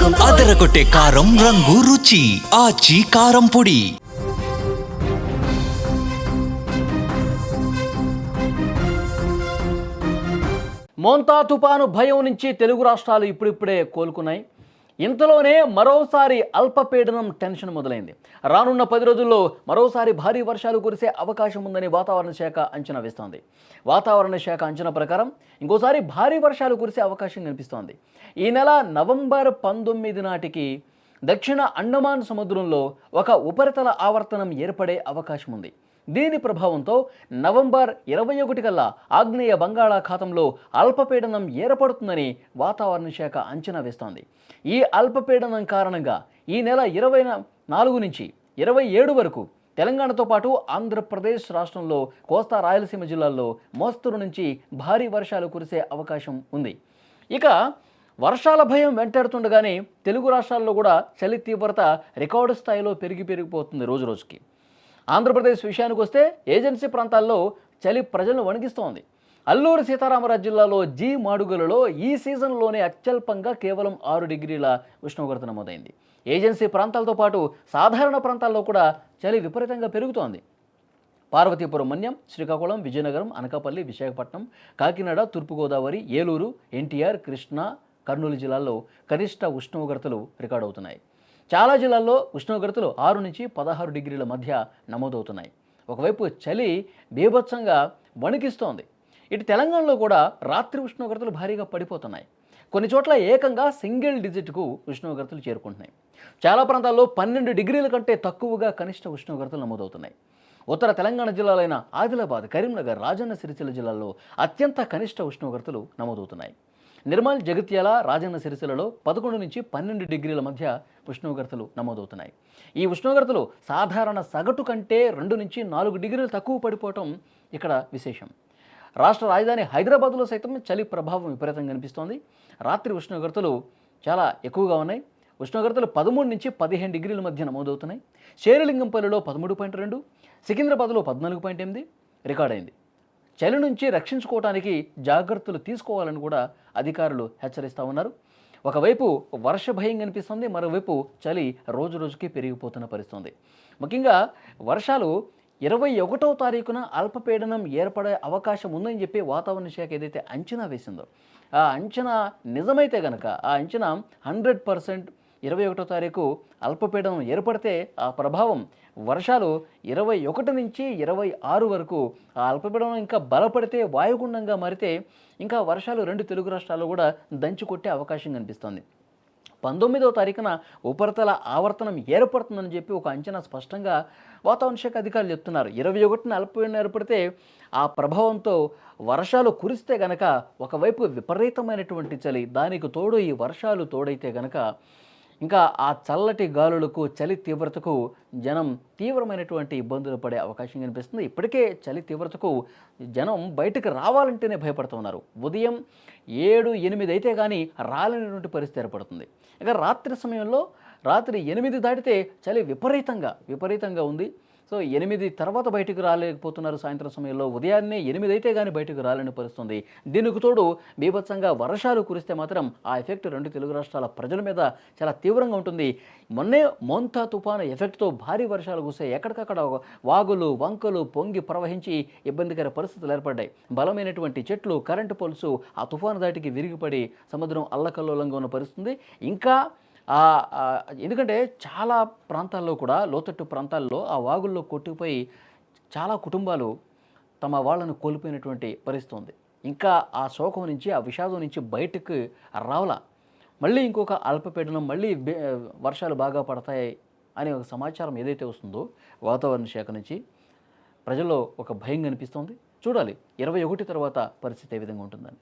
అదరగొట్టే కారం రంగు రుచి ఆచి కారం పొడి. మోంతా తుపాను భయం నుంచి తెలుగు రాష్ట్రాలు ఇప్పుడిప్పుడే కోలుకున్నాయి. ఇంతలోనే మరోసారి అల్పపీడనం టెన్షన్ మొదలైంది. రానున్న 10 రోజుల్లో మరోసారి భారీ వర్షాలు కురిసే అవకాశం ఉందని వాతావరణ శాఖ అంచనా వేస్తోంది. వాతావరణ శాఖ అంచనా ప్రకారం ఇంకోసారి భారీ వర్షాలు కురిసే అవకాశం కనిపిస్తోంది. ఈ నెల నవంబర్ 19 నాటికి దక్షిణ అండమాన్ సముద్రంలో ఒక ఉపరితల ఆవర్తనం ఏర్పడే అవకాశం ఉంది. దీని ప్రభావంతో నవంబర్ 21 కల్లా ఆగ్నేయ బంగాళాఖాతంలో అల్పపీడనం ఏర్పడుతుందని వాతావరణ శాఖ అంచనా వేస్తోంది. ఈ అల్పపీడనం కారణంగా ఈ నెల 24 నుంచి 27 వరకు తెలంగాణతో పాటు ఆంధ్రప్రదేశ్ రాష్ట్రంలో కోస్తా రాయలసీమ జిల్లాల్లో మోస్తరు నుంచి భారీ వర్షాలు కురిసే అవకాశం ఉంది. ఇక వర్షాల భయం వెంటాడుతుండగానే తెలుగు రాష్ట్రాల్లో కూడా చలి తీవ్రత రికార్డు స్థాయిలో పెరిగిపోతుంది రోజురోజుకి. ఆంధ్రప్రదేశ్ విషయానికి వస్తే ఏజెన్సీ ప్రాంతాల్లో చలి ప్రజలను వణికిస్తోంది. అల్లూరు సీతారామరాజు జిల్లాలో జీ మాడుగులలో ఈ సీజన్లోనే అత్యల్పంగా కేవలం 6 డిగ్రీల ఉష్ణోగ్రత నమోదైంది. ఏజెన్సీ ప్రాంతాలతో పాటు సాధారణ ప్రాంతాల్లో కూడా చలి విపరీతంగా పెరుగుతోంది. పార్వతీపురం, మన్యం, శ్రీకాకుళం, విజయనగరం, అనకాపల్లి, విశాఖపట్నం, కాకినాడ, తూర్పుగోదావరి, ఏలూరు, ఎన్టీఆర్, కృష్ణా, కర్నూలు జిల్లాల్లో కనిష్ట ఉష్ణోగ్రతలు రికార్డు అవుతున్నాయి. చాలా జిల్లాల్లో ఉష్ణోగ్రతలు 6 నుంచి 16 డిగ్రీల మధ్య నమోదవుతున్నాయి. ఒకవైపు చలి బీభత్సంగా వణికిస్తోంది. ఇటు తెలంగాణలో కూడా రాత్రి ఉష్ణోగ్రతలు భారీగా పడిపోతున్నాయి. కొన్ని చోట్ల ఏకంగా సింగిల్ డిజిట్కు ఉష్ణోగ్రతలు చేరుకుంటున్నాయి. చాలా ప్రాంతాల్లో 12 డిగ్రీల కంటే తక్కువగా కనిష్ట ఉష్ణోగ్రతలు నమోదవుతున్నాయి. ఉత్తర తెలంగాణ జిల్లాలైన ఆదిలాబాద్, కరీంనగర్, రాజన్న సిరిసిల్ల జిల్లాల్లో అత్యంత కనిష్ట ఉష్ణోగ్రతలు నమోదవుతున్నాయి. నిర్మల్, జగిత్యాల, రాజన్న సిరిసిల్లలో 11 నుంచి 12 డిగ్రీల మధ్య ఉష్ణోగ్రతలు నమోదవుతున్నాయి. ఈ ఉష్ణోగ్రతలు సాధారణ సగటు కంటే 2 నుంచి 4 డిగ్రీలు తక్కువ పడిపోవటం ఇక్కడ విశేషం. రాష్ట్ర రాజధాని హైదరాబాద్లో సైతం చలి ప్రభావం విపరీతంగా కనిపిస్తోంది. రాత్రి ఉష్ణోగ్రతలు చాలా ఎక్కువగా ఉన్నాయి. ఉష్ణోగ్రతలు 13 నుంచి 15 డిగ్రీల మధ్య నమోదవుతున్నాయి. శేరిలింగంపల్లిలో 13.2, సికింద్రాబాద్లో 14.8 రికార్డైంది. చలి నుంచి రక్షించుకోవడానికి జాగ్రత్తలు తీసుకోవాలని కూడా అధికారులు హెచ్చరిస్తూ ఉన్నారు. ఒకవైపు వర్ష భయం కనిపిస్తుంది, మరోవైపు చలి రోజు రోజుకి పెరిగిపోతున్న పరిస్థితుంది. ముఖ్యంగా వర్షాలు 21వ తారీఖున అల్పపీడనం ఏర్పడే అవకాశం ఉందని చెప్పి వాతావరణ శాఖ ఏదైతే అంచనా వేసిందో ఆ అంచనా నిజమైతే కనుక ఆ అంచనా 100% 21వ తారీఖు అల్పపీడనం ఏర్పడితే ఆ ప్రభావం వర్షాలు 21 నుంచి 26 వరకు ఆ అల్పపీడనం ఇంకా బలపడితే వాయుగుండంగా మారితే ఇంకా వర్షాలు 2 తెలుగు రాష్ట్రాల్లో కూడా దంచి కొట్టే అవకాశం కనిపిస్తోంది. 19వ తారీఖున ఉపరితల ఆవర్తనం ఏర్పడుతుందని చెప్పి ఒక అంచనా స్పష్టంగా వాతావరణ శాఖ అధికారులు చెప్తున్నారు. 21న అల్పపీడనం ఏర్పడితే ఆ ప్రభావంతో వర్షాలు కురిస్తే గనక ఒకవైపు విపరీతమైనటువంటి చలి, దానికి తోడు ఈ వర్షాలు తోడైతే గనక ఇంకా ఆ చల్లటి గాలులకు, చలి తీవ్రతకు జనం తీవ్రమైనటువంటి ఇబ్బందులు పడే అవకాశం కనిపిస్తుంది. ఇప్పటికే చలి తీవ్రతకు జనం బయటకు రావాలంటేనే భయపడుతున్నారు. ఉదయం 7, 8 అయితే కానీ రాలేనటువంటి పరిస్థితి ఏర్పడుతుంది. ఇక రాత్రి సమయంలో రాత్రి 8 దాటితే చలి విపరీతంగా ఉంది. సో 8 తర్వాత బయటకు రాలేకపోతున్నారు సాయంత్రం సమయంలో. ఉదయాన్నే 8 అయితే కానీ బయటకు రాలేని పరిస్థితుంది. దీనికి తోడు బీభత్సంగా వర్షాలు కురిస్తే మాత్రం ఆ ఎఫెక్ట్ 2 తెలుగు రాష్ట్రాల ప్రజల మీద చాలా తీవ్రంగా ఉంటుంది. మొన్నే మోంతా తుఫాను ఎఫెక్ట్తో భారీ వర్షాలు కురిస్తే ఎక్కడికక్కడ వాగులు, వంకలు పొంగి ప్రవహించి ఇబ్బందికర పరిస్థితులు ఏర్పడ్డాయి. బలమైనటువంటి చెట్లు, కరెంటు పోల్స్ ఆ తుఫాను దాటికి విరిగిపడి సముద్రం అల్లకల్లోలంగా ఉన్న పరిస్థితుంది. ఇంకా ఎందుకంటే చాలా ప్రాంతాల్లో కూడా లోతట్టు ప్రాంతాల్లో ఆ వాగుల్లో కొట్టుకుపోయి చాలా కుటుంబాలు తమ వాళ్ళను కోల్పోయినటువంటి పరిస్థితి ఉంది. ఇంకా ఆ శోకం నుంచి, ఆ విషాదం నుంచి బయటకు రావాల. మళ్ళీ ఇంకొక అల్పపీడనం, మళ్ళీ వర్షాలు బాగా పడతాయి అనే ఒక సమాచారం ఏదైతే వస్తుందో వాతావరణ శాఖ నుంచి ప్రజల్లో ఒక భయం కనిపిస్తోంది. చూడాలి 21 తర్వాత పరిస్థితి ఏ విధంగా ఉంటుందని.